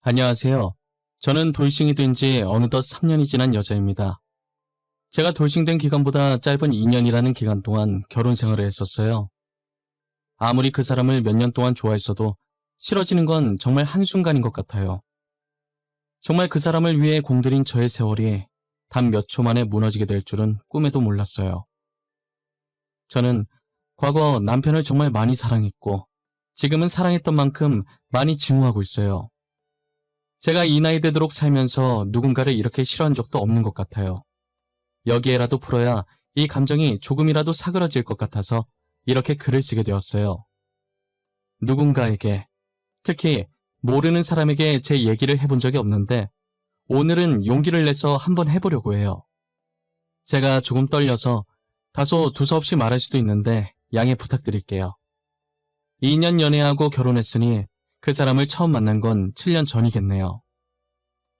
안녕하세요. 저는 돌싱이 된 지 어느덧 3년이 지난 여자입니다. 제가 돌싱된 기간보다 짧은 2년이라는 기간 동안 결혼 생활을 했었어요. 아무리 그 사람을 몇 년 동안 좋아했어도 싫어지는 건 정말 한순간인 것 같아요. 정말 그 사람을 위해 공들인 저의 세월이 단 몇 초 만에 무너지게 될 줄은 꿈에도 몰랐어요. 저는 과거 남편을 정말 많이 사랑했고 지금은 사랑했던 만큼 많이 증오하고 있어요. 제가 이 나이 되도록 살면서 누군가를 이렇게 싫어한 적도 없는 것 같아요. 여기에라도 풀어야 이 감정이 조금이라도 사그러질 것 같아서 이렇게 글을 쓰게 되었어요. 누군가에게, 특히 모르는 사람에게 제 얘기를 해본 적이 없는데 오늘은 용기를 내서 한번 해보려고 해요. 제가 조금 떨려서 다소 두서없이 말할 수도 있는데 양해 부탁드릴게요. 2년 연애하고 결혼했으니 그 사람을 처음 만난 건 7년 전이겠네요.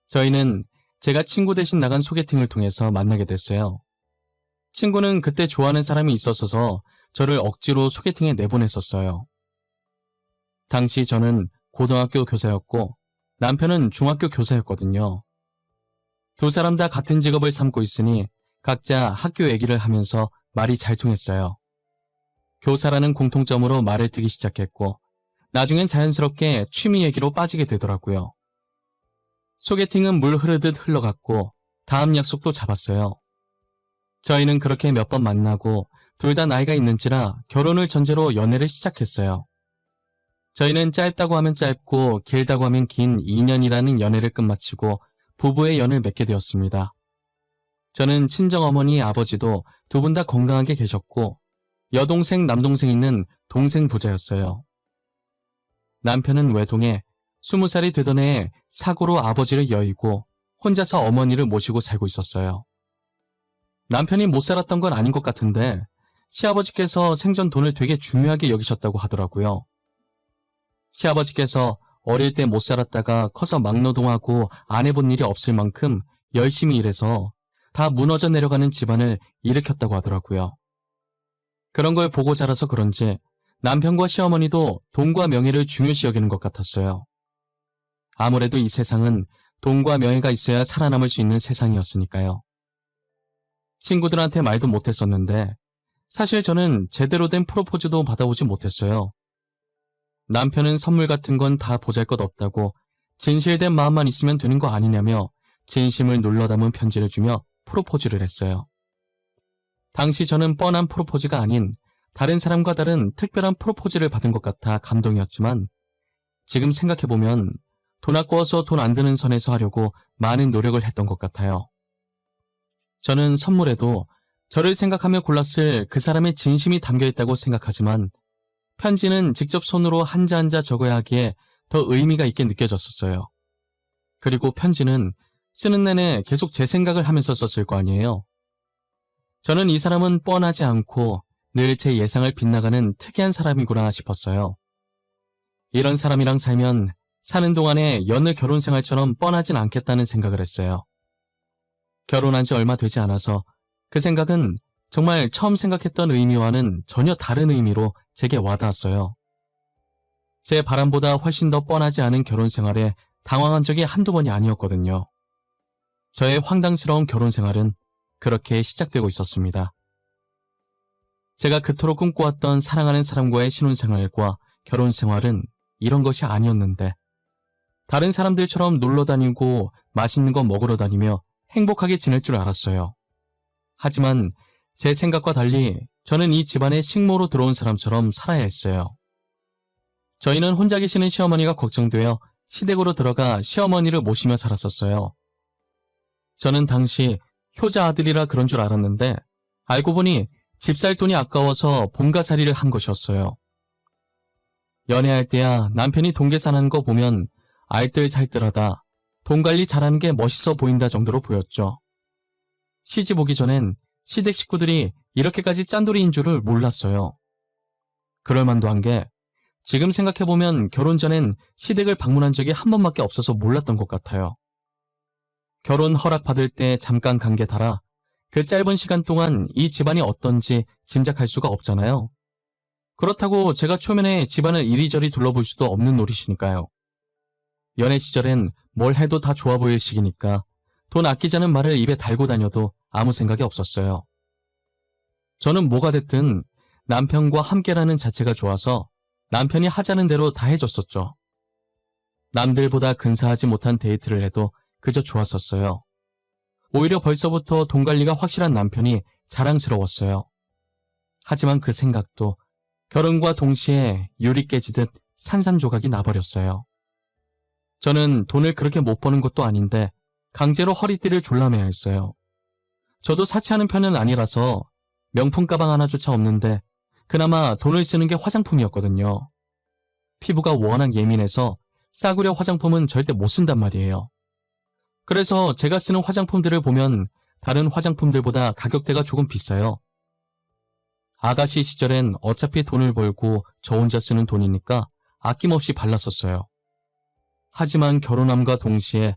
저희는 제가 친구 대신 나간 소개팅을 통해서 만나게 됐어요. 친구는 그때 좋아하는 사람이 있었어서 저를 억지로 소개팅에 내보냈었어요. 당시 저는 고등학교 교사였고 남편은 중학교 교사였거든요. 두 사람 다 같은 직업을 삼고 있으니 각자 학교 얘기를 하면서 말이 잘 통했어요. 교사라는 공통점으로 말을 트기 시작했고 나중엔 자연스럽게 취미 얘기로 빠지게 되더라고요. 소개팅은 물 흐르듯 흘러갔고 다음 약속도 잡았어요. 저희는 그렇게 몇 번 만나고 둘 다 나이가 있는지라 결혼을 전제로 연애를 시작했어요. 저희는 짧다고 하면 짧고 길다고 하면 긴 2년이라는 연애를 끝마치고 부부의 연을 맺게 되었습니다. 저는 친정어머니, 아버지도 두 분 다 건강하게 계셨고 여동생, 남동생 있는 동생 부자였어요. 남편은 외동에 20살이 되던 해에 사고로 아버지를 여의고 혼자서 어머니를 모시고 살고 있었어요. 남편이 못 살았던 건 아닌 것 같은데 시아버지께서 생전 돈을 되게 중요하게 여기셨다고 하더라고요. 시아버지께서 어릴 때 못 살았다가 커서 막노동하고 안 해본 일이 없을 만큼 열심히 일해서 다 무너져 내려가는 집안을 일으켰다고 하더라고요. 그런 걸 보고 자라서 그런지 남편과 시어머니도 돈과 명예를 중요시 여기는 것 같았어요. 아무래도 이 세상은 돈과 명예가 있어야 살아남을 수 있는 세상이었으니까요. 친구들한테 말도 못했었는데 사실 저는 제대로 된 프로포즈도 받아보지 못했어요. 남편은 선물 같은 건 다 보잘것없다고 진실된 마음만 있으면 되는 거 아니냐며 진심을 눌러 담은 편지를 주며 프로포즈를 했어요. 당시 저는 뻔한 프로포즈가 아닌 다른 사람과 다른 특별한 프로포즈를 받은 것 같아 감동이었지만 지금 생각해보면 돈 아까워서 돈 안 드는 선에서 하려고 많은 노력을 했던 것 같아요. 저는 선물에도 저를 생각하며 골랐을 그 사람의 진심이 담겨있다고 생각하지만 편지는 직접 손으로 한자 한자 적어야 하기에 더 의미가 있게 느껴졌었어요. 그리고 편지는 쓰는 내내 계속 제 생각을 하면서 썼을 거 아니에요. 저는 이 사람은 뻔하지 않고 늘 제 예상을 빗나가는 특이한 사람이구나 싶었어요. 이런 사람이랑 살면 사는 동안에 여느 결혼 생활처럼 뻔하진 않겠다는 생각을 했어요. 결혼한 지 얼마 되지 않아서 그 생각은 정말 처음 생각했던 의미와는 전혀 다른 의미로 제게 와닿았어요. 제 바람보다 훨씬 더 뻔하지 않은 결혼 생활에 당황한 적이 한두 번이 아니었거든요. 저의 황당스러운 결혼 생활은 그렇게 시작되고 있었습니다. 제가 그토록 꿈꿔왔던 사랑하는 사람과의 신혼생활과 결혼생활은 이런 것이 아니었는데 다른 사람들처럼 놀러 다니고 맛있는 거 먹으러 다니며 행복하게 지낼 줄 알았어요. 하지만 제 생각과 달리 저는 이 집안에 식모로 들어온 사람처럼 살아야 했어요. 저희는 혼자 계시는 시어머니가 걱정되어 시댁으로 들어가 시어머니를 모시며 살았었어요. 저는 당시 효자 아들이라 그런 줄 알았는데 알고 보니 집 살 돈이 아까워서 본가살이를 한 것이었어요. 연애할 때야 남편이 돈 계산하는 거 보면 알뜰살뜰하다, 돈 관리 잘하는 게 멋있어 보인다 정도로 보였죠. 시집 오기 전엔 시댁 식구들이 이렇게까지 짠돌이인 줄을 몰랐어요. 그럴만도 한 게 지금 생각해보면 결혼 전엔 시댁을 방문한 적이 한 번밖에 없어서 몰랐던 것 같아요. 결혼 허락받을 때 잠깐 간 게 달아 그 짧은 시간 동안 이 집안이 어떤지 짐작할 수가 없잖아요. 그렇다고 제가 초면에 집안을 이리저리 둘러볼 수도 없는 노릇이니까요. 연애 시절엔 뭘 해도 다 좋아 보일 시기니까 돈 아끼자는 말을 입에 달고 다녀도 아무 생각이 없었어요. 저는 뭐가 됐든 남편과 함께라는 자체가 좋아서 남편이 하자는 대로 다 해줬었죠. 남들보다 근사하지 못한 데이트를 해도 그저 좋았었어요. 오히려 벌써부터 돈 관리가 확실한 남편이 자랑스러웠어요. 하지만 그 생각도 결혼과 동시에 유리 깨지듯 산산조각이 나버렸어요. 저는 돈을 그렇게 못 버는 것도 아닌데 강제로 허리띠를 졸라매야 했어요. 저도 사치하는 편은 아니라서 명품 가방 하나조차 없는데 그나마 돈을 쓰는 게 화장품이었거든요. 피부가 워낙 예민해서 싸구려 화장품은 절대 못 쓴단 말이에요. 그래서 제가 쓰는 화장품들을 보면 다른 화장품들보다 가격대가 조금 비싸요. 아가씨 시절엔 어차피 돈을 벌고 저 혼자 쓰는 돈이니까 아낌없이 발랐었어요. 하지만 결혼함과 동시에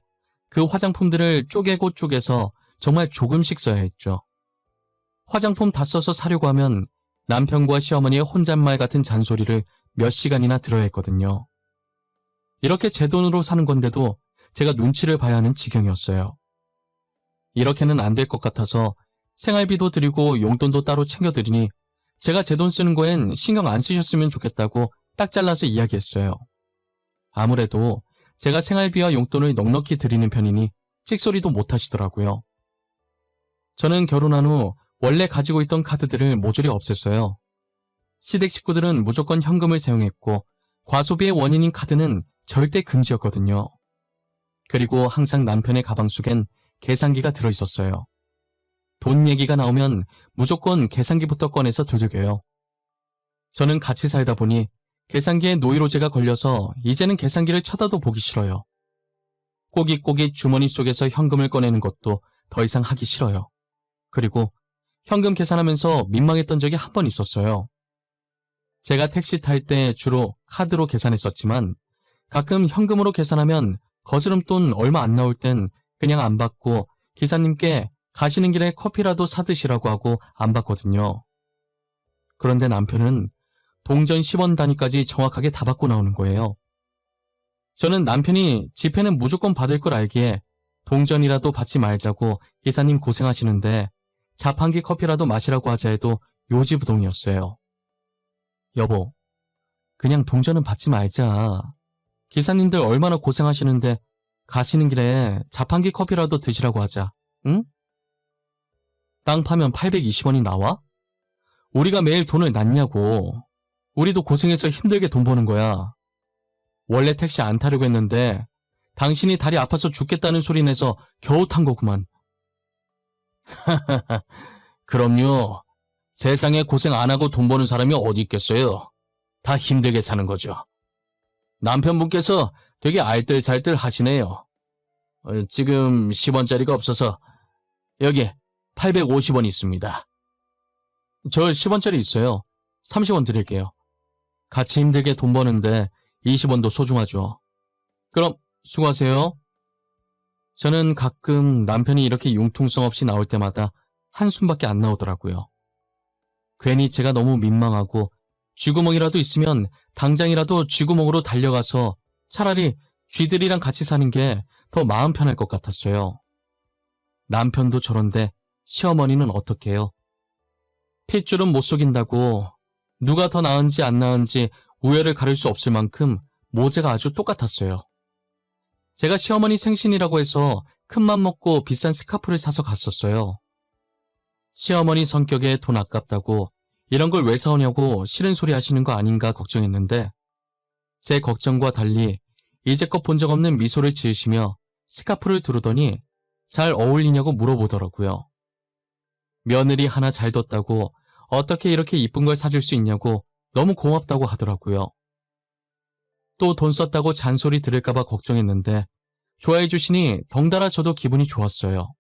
그 화장품들을 쪼개고 쪼개서 정말 조금씩 써야 했죠. 화장품 다 써서 사려고 하면 남편과 시어머니의 혼잣말 같은 잔소리를 몇 시간이나 들어야 했거든요. 이렇게 제 돈으로 사는 건데도 제가 눈치를 봐야 하는 지경이었어요. 이렇게는 안 될 것 같아서 생활비도 드리고 용돈도 따로 챙겨드리니 제가 제 돈 쓰는 거엔 신경 안 쓰셨으면 좋겠다고 딱 잘라서 이야기했어요. 아무래도 제가 생활비와 용돈을 넉넉히 드리는 편이니 찍소리도 못 하시더라고요. 저는 결혼한 후 원래 가지고 있던 카드들을 모조리 없앴어요. 시댁 식구들은 무조건 현금을 사용했고 과소비의 원인인 카드는 절대 금지였거든요. 그리고 항상 남편의 가방 속엔 계산기가 들어있었어요. 돈 얘기가 나오면 무조건 계산기부터 꺼내서 두들겨요. 저는 같이 살다 보니 계산기에 노이로제가 걸려서 이제는 계산기를 쳐다도 보기 싫어요. 꼬깃꼬깃 주머니 속에서 현금을 꺼내는 것도 더 이상 하기 싫어요. 그리고 현금 계산하면서 민망했던 적이 한 번 있었어요. 제가 택시 탈 때 주로 카드로 계산했었지만 가끔 현금으로 계산하면 거스름돈 얼마 안 나올 땐 그냥 안 받고 기사님께 가시는 길에 커피라도 사드시라고 하고 안 받거든요. 그런데 남편은 동전 10원 단위까지 정확하게 다 받고 나오는 거예요. 저는 남편이 지폐는 무조건 받을 걸 알기에 동전이라도 받지 말자고 기사님 고생하시는데 자판기 커피라도 마시라고 하자 해도 요지부동이었어요. 여보, 그냥 동전은 받지 말자. 기사님들 얼마나 고생하시는데 가시는 길에 자판기 커피라도 드시라고 하자. 응? 땅 파면 820원이 나와? 우리가 매일 돈을 놨냐고. 우리도 고생해서 힘들게 돈 버는 거야. 원래 택시 안 타려고 했는데 당신이 다리 아파서 죽겠다는 소리 내서 겨우 탄 거구만. 그럼요. 세상에 고생 안 하고 돈 버는 사람이 어디 있겠어요. 다 힘들게 사는 거죠. 남편분께서 되게 알뜰살뜰 하시네요. 지금 10원짜리가 없어서 여기 850원 있습니다. 저 10원짜리 있어요. 30원 드릴게요. 같이 힘들게 돈 버는데 20원도 소중하죠. 그럼 수고하세요. 저는 가끔 남편이 이렇게 융통성 없이 나올 때마다 한숨밖에 안 나오더라고요. 괜히 제가 너무 민망하고 쥐구멍이라도 있으면 당장이라도 쥐구멍으로 달려가서 차라리 쥐들이랑 같이 사는 게 더 마음 편할 것 같았어요. 남편도 저런데 시어머니는 어떻게 해요? 핏줄은 못 속인다고 누가 더 나은지 안 나은지 우열을 가릴 수 없을 만큼 모제가 아주 똑같았어요. 제가 시어머니 생신이라고 해서 큰맘 먹고 비싼 스카프를 사서 갔었어요. 시어머니 성격에 돈 아깝다고 이런 걸 왜 사오냐고 싫은 소리 하시는 거 아닌가 걱정했는데 제 걱정과 달리 이제껏 본 적 없는 미소를 지으시며 스카프를 두르더니 잘 어울리냐고 물어보더라고요. 며느리 하나 잘 뒀다고 어떻게 이렇게 이쁜 걸 사줄 수 있냐고 너무 고맙다고 하더라고요. 또 돈 썼다고 잔소리 들을까봐 걱정했는데 좋아해 주시니 덩달아 저도 기분이 좋았어요.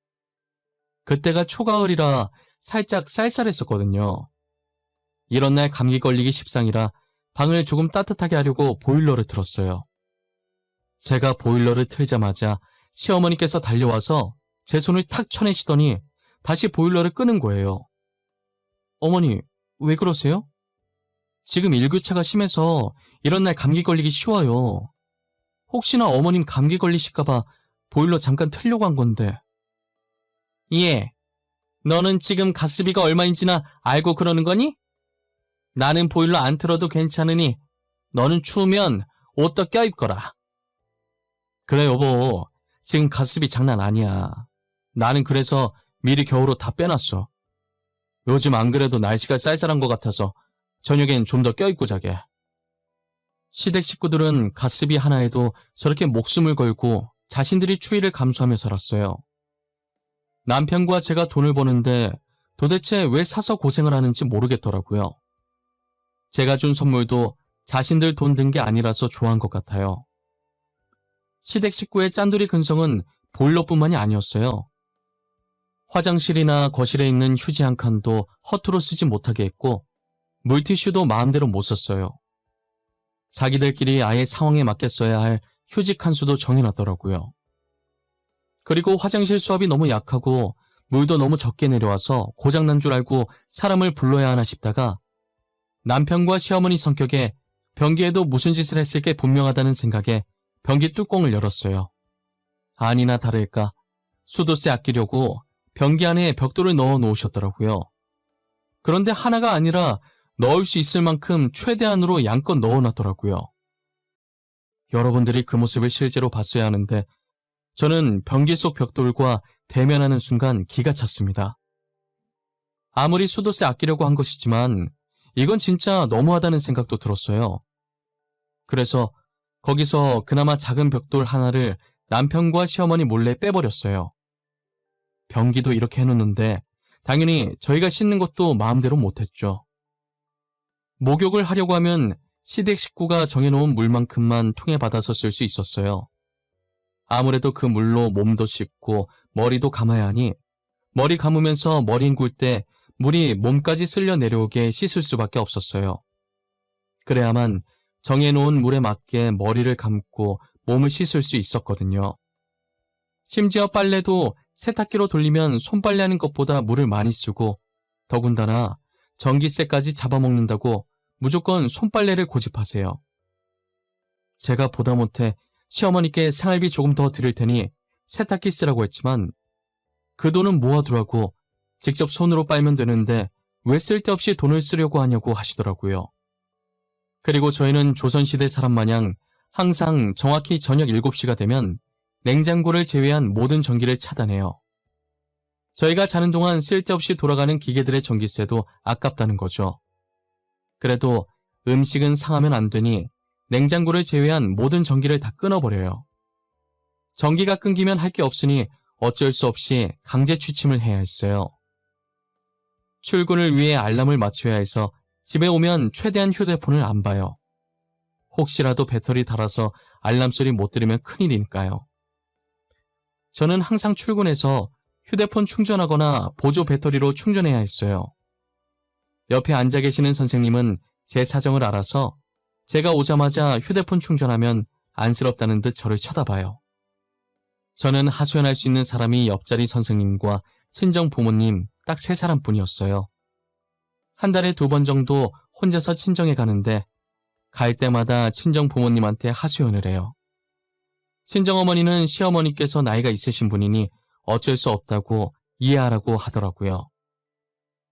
그때가 초가을이라 살짝 쌀쌀했었거든요. 이런 날 감기 걸리기 십상이라 방을 조금 따뜻하게 하려고 보일러를 틀었어요. 제가 보일러를 틀자마자 시어머니께서 달려와서 제 손을 탁 쳐내시더니 다시 보일러를 끄는 거예요. 어머니, 왜 그러세요? 지금 일교차가 심해서 이런 날 감기 걸리기 쉬워요. 혹시나 어머님 감기 걸리실까봐 보일러 잠깐 틀려고 한 건데. 예. 너는 지금 가스비가 얼마인지나 알고 그러는 거니? 나는 보일러 안 틀어도 괜찮으니 너는 추우면 옷 더 껴입거라. 그래 여보, 지금 가스비 장난 아니야. 나는 그래서 미리 겨울옷 다 빼놨어. 요즘 안 그래도 날씨가 쌀쌀한 것 같아서 저녁엔 좀 더 껴입고 자게. 시댁 식구들은 가스비 하나에도 저렇게 목숨을 걸고 자신들이 추위를 감수하며 살았어요. 남편과 제가 돈을 버는데 도대체 왜 사서 고생을 하는지 모르겠더라고요. 제가 준 선물도 자신들 돈 든 게 아니라서 좋아한 것 같아요. 시댁 식구의 짠돌이 근성은 보일러뿐만이 아니었어요. 화장실이나 거실에 있는 휴지 한 칸도 허투루 쓰지 못하게 했고 물티슈도 마음대로 못 썼어요. 자기들끼리 아예 상황에 맞게 써야 할 휴지 칸수도 정해놨더라고요. 그리고 화장실 수압이 너무 약하고 물도 너무 적게 내려와서 고장난 줄 알고 사람을 불러야 하나 싶다가 남편과 시어머니 성격에 변기에도 무슨 짓을 했을 게 분명하다는 생각에 변기 뚜껑을 열었어요. 아니나 다를까 수도세 아끼려고 변기 안에 벽돌을 넣어 놓으셨더라고요. 그런데 하나가 아니라 넣을 수 있을 만큼 최대한으로 양껏 넣어놨더라고요. 여러분들이 그 모습을 실제로 봤어야 하는데 저는 변기 속 벽돌과 대면하는 순간 기가 찼습니다. 아무리 수도세 아끼려고 한 것이지만 이건 진짜 너무하다는 생각도 들었어요. 그래서 거기서 그나마 작은 벽돌 하나를 남편과 시어머니 몰래 빼버렸어요. 변기도 이렇게 해놓는데 당연히 저희가 씻는 것도 마음대로 못했죠. 목욕을 하려고 하면 시댁 식구가 정해놓은 물만큼만 통에 받아서 쓸 수 있었어요. 아무래도 그 물로 몸도 씻고 머리도 감아야 하니 머리 감으면서 머리 헹굴 때 물이 몸까지 쓸려 내려오게 씻을 수밖에 없었어요. 그래야만 정해놓은 물에 맞게 머리를 감고 몸을 씻을 수 있었거든요. 심지어 빨래도 세탁기로 돌리면 손빨래하는 것보다 물을 많이 쓰고 더군다나 전기세까지 잡아먹는다고 무조건 손빨래를 고집하세요. 제가 보다 못해 시어머니께 생활비 조금 더 드릴 테니 세탁기 쓰라고 했지만 그 돈은 모아두라고 직접 손으로 빨면 되는데 왜 쓸데없이 돈을 쓰려고 하냐고 하시더라고요. 그리고 저희는 조선시대 사람 마냥 항상 정확히 저녁 7시가 되면 냉장고를 제외한 모든 전기를 차단해요. 저희가 자는 동안 쓸데없이 돌아가는 기계들의 전기세도 아깝다는 거죠. 그래도 음식은 상하면 안 되니 냉장고를 제외한 모든 전기를 다 끊어버려요. 전기가 끊기면 할 게 없으니 어쩔 수 없이 강제 취침을 해야 했어요. 출근을 위해 알람을 맞춰야 해서 집에 오면 최대한 휴대폰을 안 봐요. 혹시라도 배터리 닳아서 알람 소리 못 들으면 큰일이니까요. 저는 항상 출근해서 휴대폰 충전하거나 보조 배터리로 충전해야 했어요. 옆에 앉아 계시는 선생님은 제 사정을 알아서 제가 오자마자 휴대폰 충전하면 안쓰럽다는 듯 저를 쳐다봐요. 저는 하소연할 수 있는 사람이 옆자리 선생님과 친정 부모님 딱 3사람뿐이었어요. 한 달에 2번 정도 혼자서 친정에 가는데 갈 때마다 친정 부모님한테 하소연을 해요. 친정어머니는 시어머니께서 나이가 있으신 분이니 어쩔 수 없다고 이해하라고 하더라고요.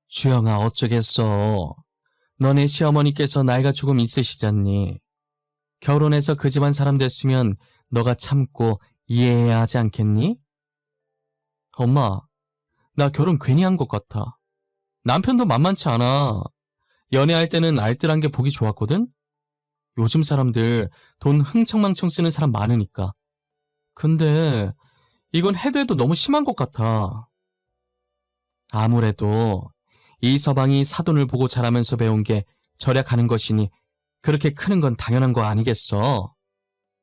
주영아 어쩌겠어. 너네 시어머니께서 나이가 조금 있으시잖니. 결혼해서 그 집안 사람 됐으면 너가 참고 이해해야 하지 않겠니? 엄마, 나 결혼 괜히 한 것 같아. 남편도 만만치 않아. 연애할 때는 알뜰한 게 보기 좋았거든? 요즘 사람들 돈 흥청망청 쓰는 사람 많으니까. 근데 이건 해도 해도 너무 심한 것 같아. 아무래도 이 서방이 사돈을 보고 자라면서 배운 게 절약하는 것이니 그렇게 크는 건 당연한 거 아니겠어.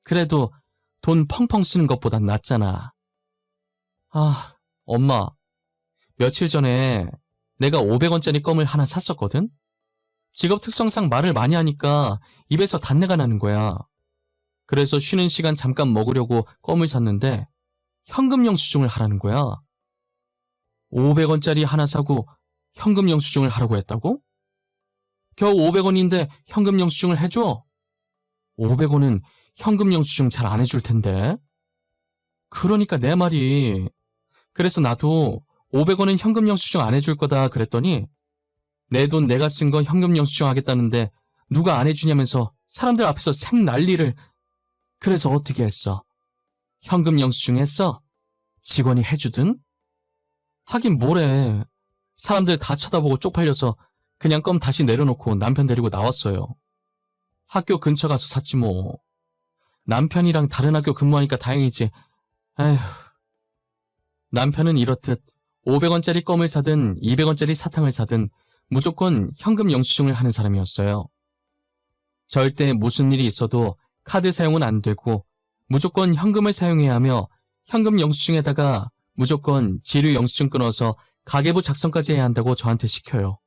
그래도 돈 펑펑 쓰는 것보단 낫잖아. 아, 엄마. 며칠 전에 내가 500원짜리 껌을 하나 샀었거든? 직업 특성상 말을 많이 하니까 입에서 단내가 나는 거야. 그래서 쉬는 시간 잠깐 먹으려고 껌을 샀는데 현금 영수증을 하라는 거야. 500원짜리 하나 사고 현금 영수증을 하라고 했다고? 겨우 500원인데 현금 영수증을 해줘? 500원은 현금 영수증 잘 안 해줄 텐데. 그러니까 내 말이. 그래서 나도 500원은 현금 영수증 안 해줄 거다 그랬더니 내 돈 내가 쓴 거 현금 영수증 하겠다는데 누가 안 해주냐면서 사람들 앞에서 생 난리를. 그래서 어떻게 했어? 현금 영수증 했어? 직원이 해주든? 하긴 뭐래. 사람들 다 쳐다보고 쪽팔려서 그냥 껌 다시 내려놓고 남편 데리고 나왔어요. 학교 근처 가서 샀지 뭐. 남편이랑 다른 학교 근무하니까 다행이지. 에휴. 남편은 이렇듯 500원짜리 껌을 사든 200원짜리 사탕을 사든 무조건 현금 영수증을 하는 사람이었어요. 절대 무슨 일이 있어도 카드 사용은 안 되고 무조건 현금을 사용해야 하며 현금 영수증에다가 무조건 지류 영수증 끊어서 가계부 작성까지 해야 한다고 저한테 시켜요.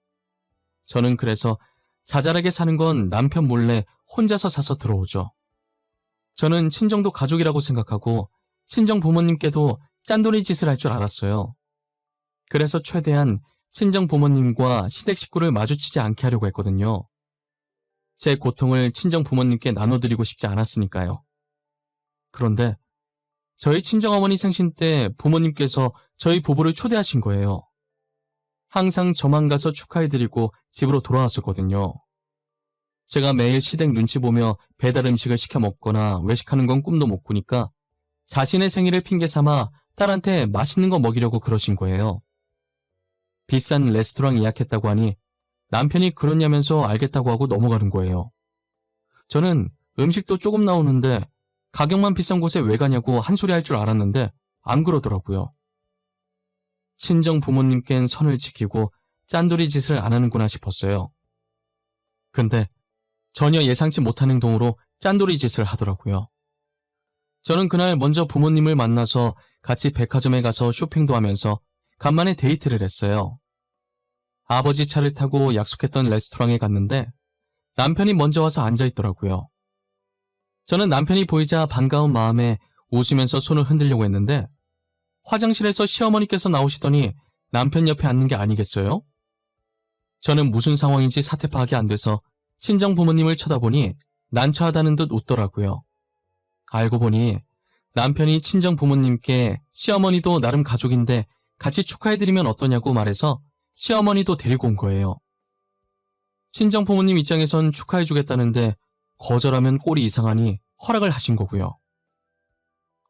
저는 그래서 자잘하게 사는 건 남편 몰래 혼자서 사서 들어오죠. 저는 친정도 가족이라고 생각하고 친정 부모님께도 짠돌이 짓을 할 줄 알았어요. 그래서 최대한 친정 부모님과 시댁 식구를 마주치지 않게 하려고 했거든요. 제 고통을 친정 부모님께 나눠드리고 싶지 않았으니까요. 그런데 저희 친정어머니 생신 때 부모님께서 저희 부부를 초대하신 거예요. 항상 저만 가서 축하해드리고 집으로 돌아왔었거든요. 제가 매일 시댁 눈치 보며 배달 음식을 시켜 먹거나 외식하는 건 꿈도 못 꾸니까 자신의 생일을 핑계 삼아 딸한테 맛있는 거 먹이려고 그러신 거예요. 비싼 레스토랑 예약했다고 하니 남편이 그러냐면서 알겠다고 하고 넘어가는 거예요. 저는 음식도 조금 나오는데 가격만 비싼 곳에 왜 가냐고 한 소리 할 줄 알았는데 안 그러더라고요. 친정 부모님께는 선을 지키고 짠돌이 짓을 안 하는구나 싶었어요. 근데 전혀 예상치 못한 행동으로 짠돌이 짓을 하더라고요. 저는 그날 먼저 부모님을 만나서 같이 백화점에 가서 쇼핑도 하면서 간만에 데이트를 했어요. 아버지 차를 타고 약속했던 레스토랑에 갔는데 남편이 먼저 와서 앉아있더라고요. 저는 남편이 보이자 반가운 마음에 웃으면서 손을 흔들려고 했는데 화장실에서 시어머니께서 나오시더니 남편 옆에 앉는 게 아니겠어요? 저는 무슨 상황인지 사태 파악이 안 돼서 친정 부모님을 쳐다보니 난처하다는 듯 웃더라고요. 알고 보니 남편이 친정 부모님께 시어머니도 나름 가족인데 같이 축하해드리면 어떠냐고 말해서 시어머니도 데리고 온 거예요. 친정 부모님 입장에선 축하해주겠다는데 거절하면 꼴이 이상하니 허락을 하신 거고요.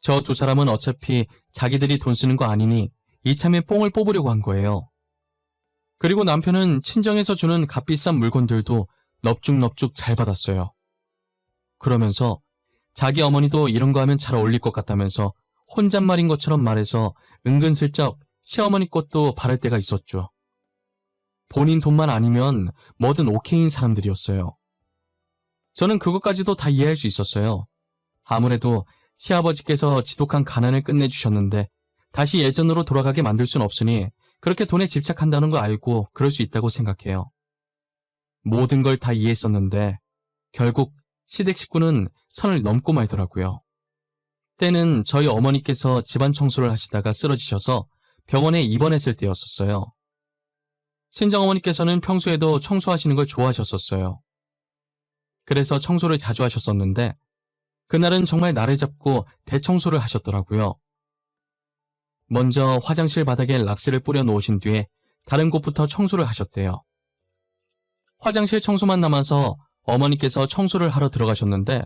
저 두 사람은 어차피 자기들이 돈 쓰는 거 아니니 이참에 뽕을 뽑으려고 한 거예요. 그리고 남편은 친정에서 주는 값비싼 물건들도 넙죽넙죽 잘 받았어요. 그러면서 자기 어머니도 이런 거 하면 잘 어울릴 것 같다면서 혼잣말인 것처럼 말해서 은근슬쩍 시어머니 것도 바랄 때가 있었죠. 본인 돈만 아니면 뭐든 오케이인 사람들이었어요. 저는 그것까지도 다 이해할 수 있었어요. 아무래도 시아버지께서 지독한 가난을 끝내주셨는데 다시 예전으로 돌아가게 만들 순 없으니 그렇게 돈에 집착한다는 거 알고 그럴 수 있다고 생각해요. 모든 걸 다 이해했었는데 결국 시댁 식구는 선을 넘고 말더라고요. 때는 저희 어머니께서 집안 청소를 하시다가 쓰러지셔서 병원에 입원했을 때였었어요. 친정어머니께서는 평소에도 청소하시는 걸 좋아하셨었어요. 그래서 청소를 자주 하셨었는데 그날은 정말 날을 잡고 대청소를 하셨더라고요. 먼저 화장실 바닥에 락스를 뿌려 놓으신 뒤에 다른 곳부터 청소를 하셨대요. 화장실 청소만 남아서 어머니께서 청소를 하러 들어가셨는데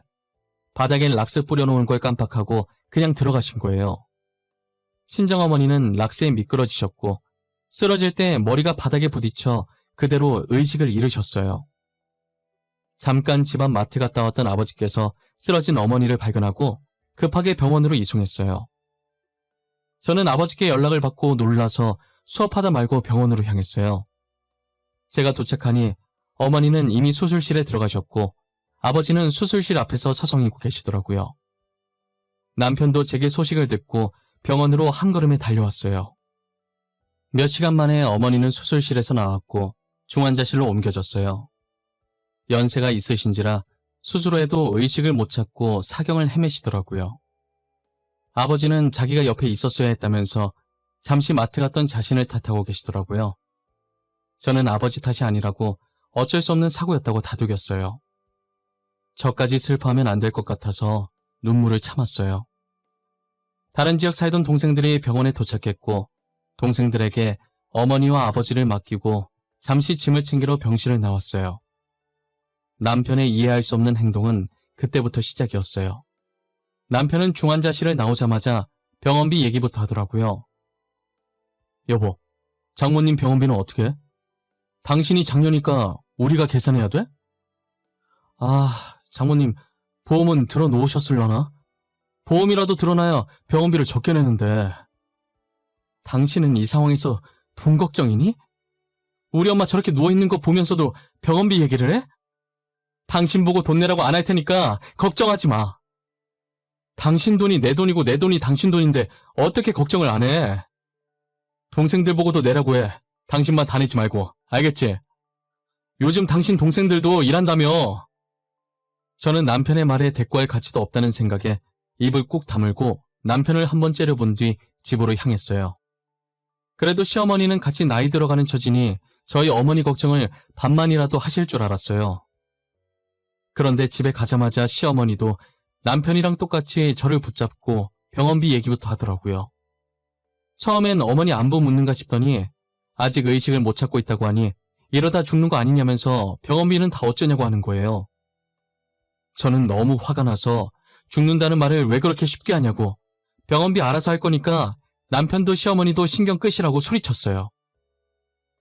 바닥에 락스 뿌려놓은 걸 깜빡하고 그냥 들어가신 거예요. 친정어머니는 락스에 미끄러지셨고 쓰러질 때 머리가 바닥에 부딪혀 그대로 의식을 잃으셨어요. 잠깐 집안 마트 갔다 왔던 아버지께서 쓰러진 어머니를 발견하고 급하게 병원으로 이송했어요. 저는 아버지께 연락을 받고 놀라서 수업하다 말고 병원으로 향했어요. 제가 도착하니 어머니는 이미 수술실에 들어가셨고 아버지는 수술실 앞에서 서성이고 계시더라고요. 남편도 제게 소식을 듣고 병원으로 한 걸음에 달려왔어요. 몇 시간 만에 어머니는 수술실에서 나왔고 중환자실로 옮겨졌어요. 연세가 있으신지라 수술 후에도 의식을 못 찾고 사경을 헤매시더라고요. 아버지는 자기가 옆에 있었어야 했다면서 잠시 마트 갔던 자신을 탓하고 계시더라고요. 저는 아버지 탓이 아니라고 어쩔 수 없는 사고였다고 다독였어요. 저까지 슬퍼하면 안 될 것 같아서 눈물을 참았어요. 다른 지역 살던 동생들이 병원에 도착했고 동생들에게 어머니와 아버지를 맡기고 잠시 짐을 챙기러 병실을 나왔어요. 남편의 이해할 수 없는 행동은 그때부터 시작이었어요. 남편은 중환자실을 나오자마자 병원비 얘기부터 하더라고요. 여보, 장모님 병원비는 어떻게 해? 당신이 장녀니까 우리가 계산해야 돼? 아, 장모님 보험은 들어놓으셨을려나? 보험이라도 들어놔야 병원비를 적게 내는데. 당신은 이 상황에서 돈 걱정이니? 우리 엄마 저렇게 누워있는 거 보면서도 병원비 얘기를 해? 당신 보고 돈 내라고 안 할 테니까 걱정하지 마. 당신 돈이 내 돈이고 내 돈이 당신 돈인데 어떻게 걱정을 안 해? 동생들 보고도 내라고 해. 당신만 다 내지 말고. 알겠지? 요즘 당신 동생들도 일한다며. 저는 남편의 말에 대꾸할 가치도 없다는 생각에 입을 꾹 다물고 남편을 한번 째려본 뒤 집으로 향했어요. 그래도 시어머니는 같이 나이 들어가는 처지니 저희 어머니 걱정을 반만이라도 하실 줄 알았어요. 그런데 집에 가자마자 시어머니도 남편이랑 똑같이 저를 붙잡고 병원비 얘기부터 하더라고요. 처음엔 어머니 안부 묻는가 싶더니 아직 의식을 못 찾고 있다고 하니 이러다 죽는 거 아니냐면서 병원비는 다 어쩌냐고 하는 거예요. 저는 너무 화가 나서 죽는다는 말을 왜 그렇게 쉽게 하냐고, 병원비 알아서 할 거니까 남편도 시어머니도 신경 끄시라고 소리쳤어요.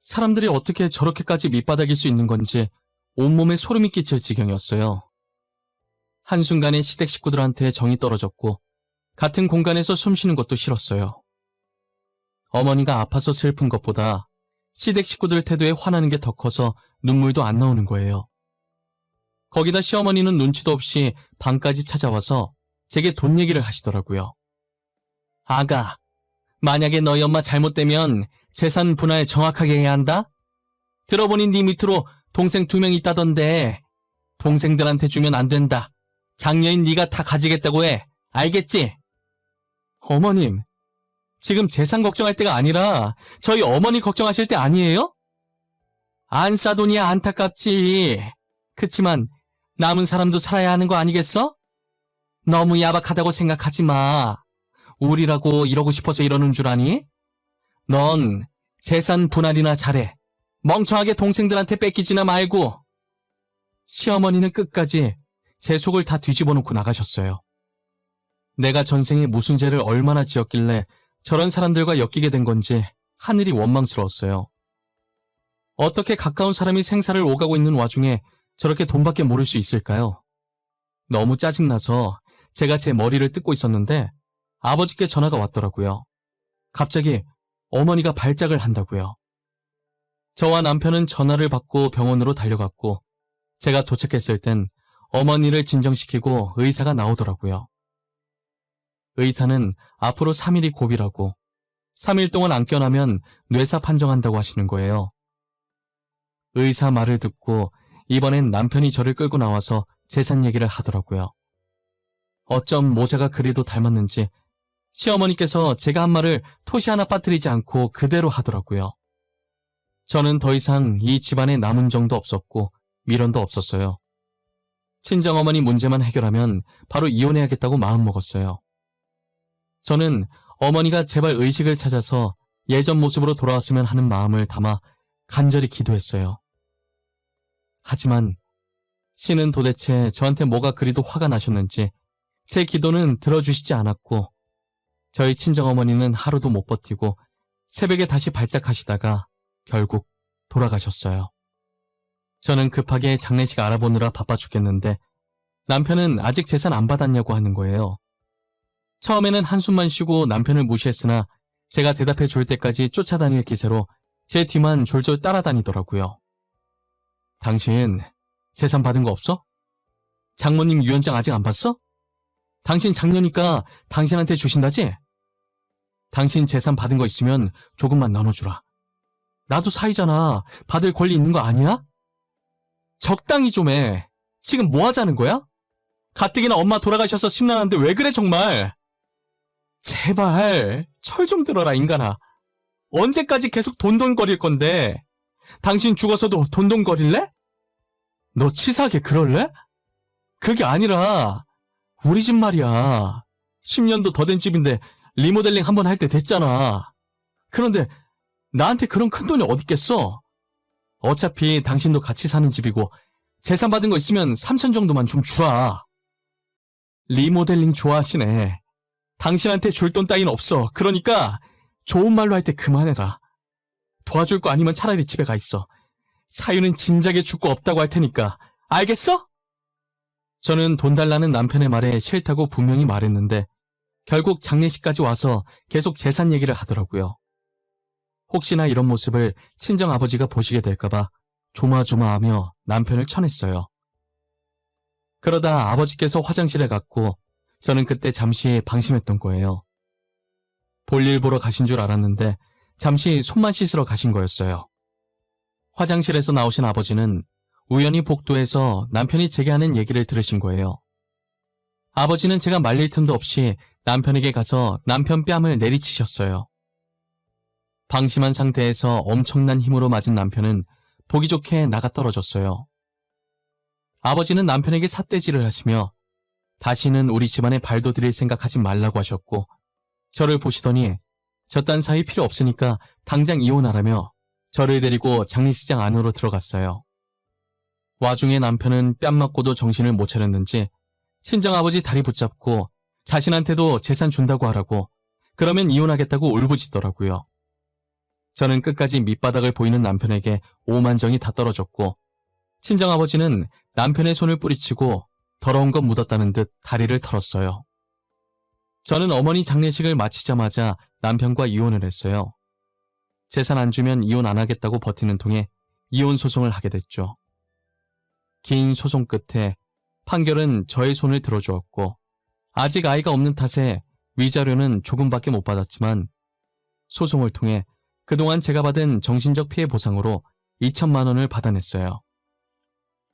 사람들이 어떻게 저렇게까지 밑바닥일 수 있는 건지 온몸에 소름이 끼칠 지경이었어요. 한순간에 시댁 식구들한테 정이 떨어졌고 같은 공간에서 숨 쉬는 것도 싫었어요. 어머니가 아파서 슬픈 것보다 시댁 식구들 태도에 화나는 게 더 커서 눈물도 안 나오는 거예요. 거기다 시어머니는 눈치도 없이 방까지 찾아와서 제게 돈 얘기를 하시더라고요. 아가, 만약에 너희 엄마 잘못되면 재산 분할 정확하게 해야 한다? 들어보니 네 밑으로 동생 2명 있다던데 동생들한테 주면 안 된다. 장녀인 네가 다 가지겠다고 해. 알겠지? 어머님, 지금 재산 걱정할 때가 아니라 저희 어머니 걱정하실 때 아니에요? 안 싸돈이야 안타깝지. 그치만 남은 사람도 살아야 하는 거 아니겠어? 너무 야박하다고 생각하지 마. 우리라고 이러고 싶어서 이러는 줄 아니? 넌 재산 분할이나 잘해. 멍청하게 동생들한테 뺏기지나 말고. 시어머니는 끝까지 제 속을 다 뒤집어 놓고 나가셨어요. 내가 전생에 무슨 죄를 얼마나 지었길래 저런 사람들과 엮이게 된 건지 하늘이 원망스러웠어요. 어떻게 가까운 사람이 생사를 오가고 있는 와중에 저렇게 돈밖에 모를 수 있을까요? 너무 짜증나서 제가 제 머리를 뜯고 있었는데 아버지께 전화가 왔더라고요. 갑자기 어머니가 발작을 한다고요. 저와 남편은 전화를 받고 병원으로 달려갔고 제가 도착했을 땐 어머니를 진정시키고 의사가 나오더라고요. 의사는 앞으로 3일이 고비라고 3일 동안 안 깨어나면 뇌사 판정한다고 하시는 거예요. 의사 말을 듣고 이번엔 남편이 저를 끌고 나와서 재산 얘기를 하더라고요. 어쩜 모자가 그리도 닮았는지 시어머니께서 제가 한 말을 토시 하나 빠뜨리지 않고 그대로 하더라고요. 저는 더 이상 이 집안에 남은 정도 없었고 미련도 없었어요. 친정어머니 문제만 해결하면 바로 이혼해야겠다고 마음먹었어요. 저는 어머니가 제발 의식을 찾아서 예전 모습으로 돌아왔으면 하는 마음을 담아 간절히 기도했어요. 하지만 신은 도대체 저한테 뭐가 그리도 화가 나셨는지 제 기도는 들어주시지 않았고 저희 친정어머니는 하루도 못 버티고 새벽에 다시 발작하시다가 결국 돌아가셨어요. 저는 급하게 장례식 알아보느라 바빠 죽겠는데 남편은 아직 재산 안 받았냐고 하는 거예요. 처음에는 한숨만 쉬고 남편을 무시했으나 제가 대답해 줄 때까지 쫓아다닐 기세로 제 뒤만 졸졸 따라다니더라고요. 당신 재산 받은 거 없어? 장모님 유언장 아직 안 봤어? 당신 장녀니까 당신한테 주신다지? 당신 재산 받은 거 있으면 조금만 나눠주라. 나도 사이잖아. 받을 권리 있는 거 아니야? 적당히 좀 해. 지금 뭐 하자는 거야? 가뜩이나 엄마 돌아가셔서 심란한데 왜 그래 정말? 제발 철 좀 들어라 인간아. 언제까지 계속 돈돈거릴 건데? 당신 죽어서도 돈돈거릴래? 너 치사하게 그럴래? 그게 아니라 우리 집 말이야. 10년도 더 된 집인데 리모델링 한번 할 때 됐잖아. 그런데 나한테 그런 큰돈이 어딨겠어? 어차피 당신도 같이 사는 집이고 재산 받은 거 있으면 3천 정도만 좀 주라. 리모델링 좋아하시네. 당신한테 줄 돈 따윈 없어. 그러니까 좋은 말로 할 때 그만해라. 도와줄 거 아니면 차라리 집에 가 있어. 사유는 진작에 죽고 없다고 할 테니까. 알겠어? 저는 돈 달라는 남편의 말에 싫다고 분명히 말했는데 결국 장례식까지 와서 계속 재산 얘기를 하더라고요. 혹시나 이런 모습을 친정아버지가 보시게 될까봐 조마조마하며 남편을 쳐냈어요. 그러다 아버지께서 화장실에 갔고 저는 그때 잠시 방심했던 거예요. 볼일 보러 가신 줄 알았는데 잠시 손만 씻으러 가신 거였어요. 화장실에서 나오신 아버지는 우연히 복도에서 남편이 제게 하는 얘기를 들으신 거예요. 아버지는 제가 말릴 틈도 없이 남편에게 가서 남편 뺨을 내리치셨어요. 방심한 상태에서 엄청난 힘으로 맞은 남편은 보기 좋게 나가 떨어졌어요. 아버지는 남편에게 삿대질을 하시며 다시는 우리 집안에 발도 들일 생각하지 말라고 하셨고 저를 보시더니 저딴 사이 필요 없으니까 당장 이혼하라며 저를 데리고 장례식장 안으로 들어갔어요. 와중에 남편은 뺨 맞고도 정신을 못 차렸는지 친정아버지 다리 붙잡고 자신한테도 재산 준다고 하라고 그러면 이혼하겠다고 울부짖더라고요. 저는 끝까지 밑바닥을 보이는 남편에게 오만정이 다 떨어졌고 친정아버지는 남편의 손을 뿌리치고 더러운 것 묻었다는 듯 다리를 털었어요. 저는 어머니 장례식을 마치자마자 남편과 이혼을 했어요. 재산 안 주면 이혼 안 하겠다고 버티는 통에 이혼 소송을 하게 됐죠. 긴 소송 끝에 판결은 저의 손을 들어주었고 아직 아이가 없는 탓에 위자료는 조금밖에 못 받았지만 소송을 통해 그동안 제가 받은 정신적 피해 보상으로 2천만 원을 받아냈어요.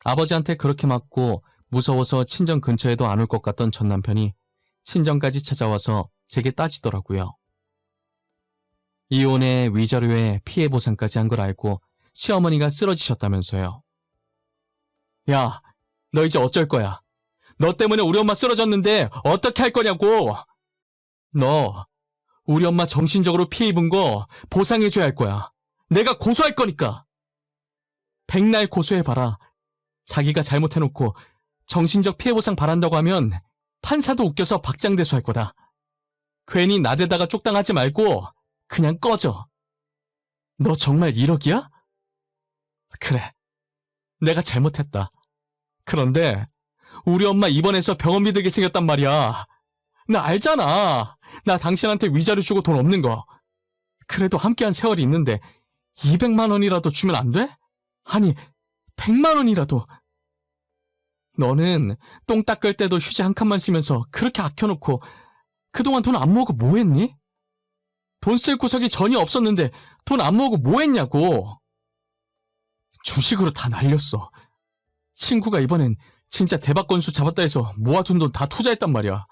아버지한테 그렇게 맞고 무서워서 친정 근처에도 안 올 것 같던 전 남편이 친정까지 찾아와서 제게 따지더라고요. 이혼에 위자료에 피해 보상까지 한 걸 알고 시어머니가 쓰러지셨다면서요. 야, 너 이제 어쩔 거야? 너 때문에 우리 엄마 쓰러졌는데 어떻게 할 거냐고! 너 우리 엄마 정신적으로 피해 입은 거 보상해줘야 할 거야. 내가 고소할 거니까! 백날 고소해봐라. 자기가 잘못해놓고 정신적 피해 보상 바란다고 하면 판사도 웃겨서 박장대소할 거다. 괜히 나대다가 쪽당하지 말고 그냥 꺼져. 너 정말 1억이야? 그래, 내가 잘못했다. 그런데 우리 엄마 입원해서 병원비 들게 생겼단 말이야. 나 알잖아. 나 당신한테 위자료 주고 돈 없는 거. 그래도 함께한 세월이 있는데 200만 원이라도 주면 안 돼? 아니, 100만 원이라도. 너는 똥 닦을 때도 휴지 한 칸만 쓰면서 그렇게 아껴놓고 그동안 돈 안 모으고 뭐 했니? 돈 쓸 구석이 전혀 없었는데 돈 안 모으고 뭐 했냐고. 주식으로 다 날렸어. 친구가 이번엔 진짜 대박 건수 잡았다 해서 모아둔 돈 다 투자했단 말이야.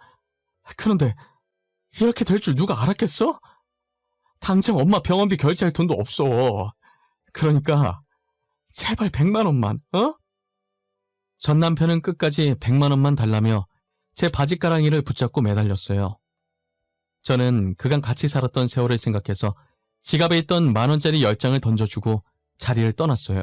그런데 이렇게 될 줄 누가 알았겠어? 당장 엄마 병원비 결제할 돈도 없어. 그러니까 제발 100만 원만, 어? 전 남편은 끝까지 100만 원만 달라며 제 바지가랑이를 붙잡고 매달렸어요. 저는 그간 같이 살았던 세월을 생각해서 지갑에 있던 10,000원짜리 10장을 던져주고 자리를 떠났어요.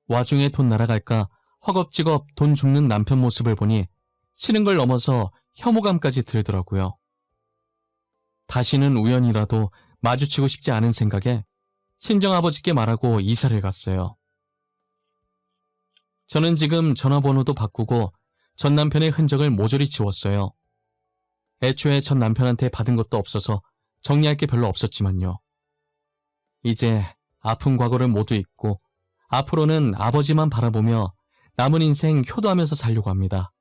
와중에 돈 날아갈까 허겁지겁 돈 줍는 남편 모습을 보니 싫은 걸 넘어서 혐오감까지 들더라고요. 다시는 우연이라도 마주치고 싶지 않은 생각에 친정아버지께 말하고 이사를 갔어요. 저는 지금 전화번호도 바꾸고 전 남편의 흔적을 모조리 지웠어요. 애초에 전 남편한테 받은 것도 없어서 정리할 게 별로 없었지만요. 이제 아픈 과거를 모두 잊고 앞으로는 아버지만 바라보며 남은 인생 효도하면서 살려고 합니다.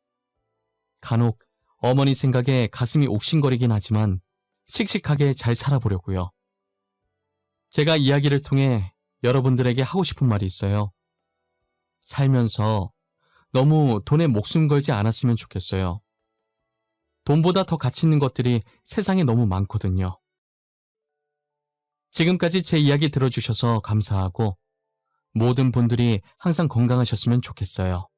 간혹 어머니 생각에 가슴이 옥신거리긴 하지만 씩씩하게 잘 살아보려고요. 제가 이야기를 통해 여러분들에게 하고 싶은 말이 있어요. 살면서 너무 돈에 목숨 걸지 않았으면 좋겠어요. 돈보다 더 가치 있는 것들이 세상에 너무 많거든요. 지금까지 제 이야기 들어주셔서 감사하고 모든 분들이 항상 건강하셨으면 좋겠어요.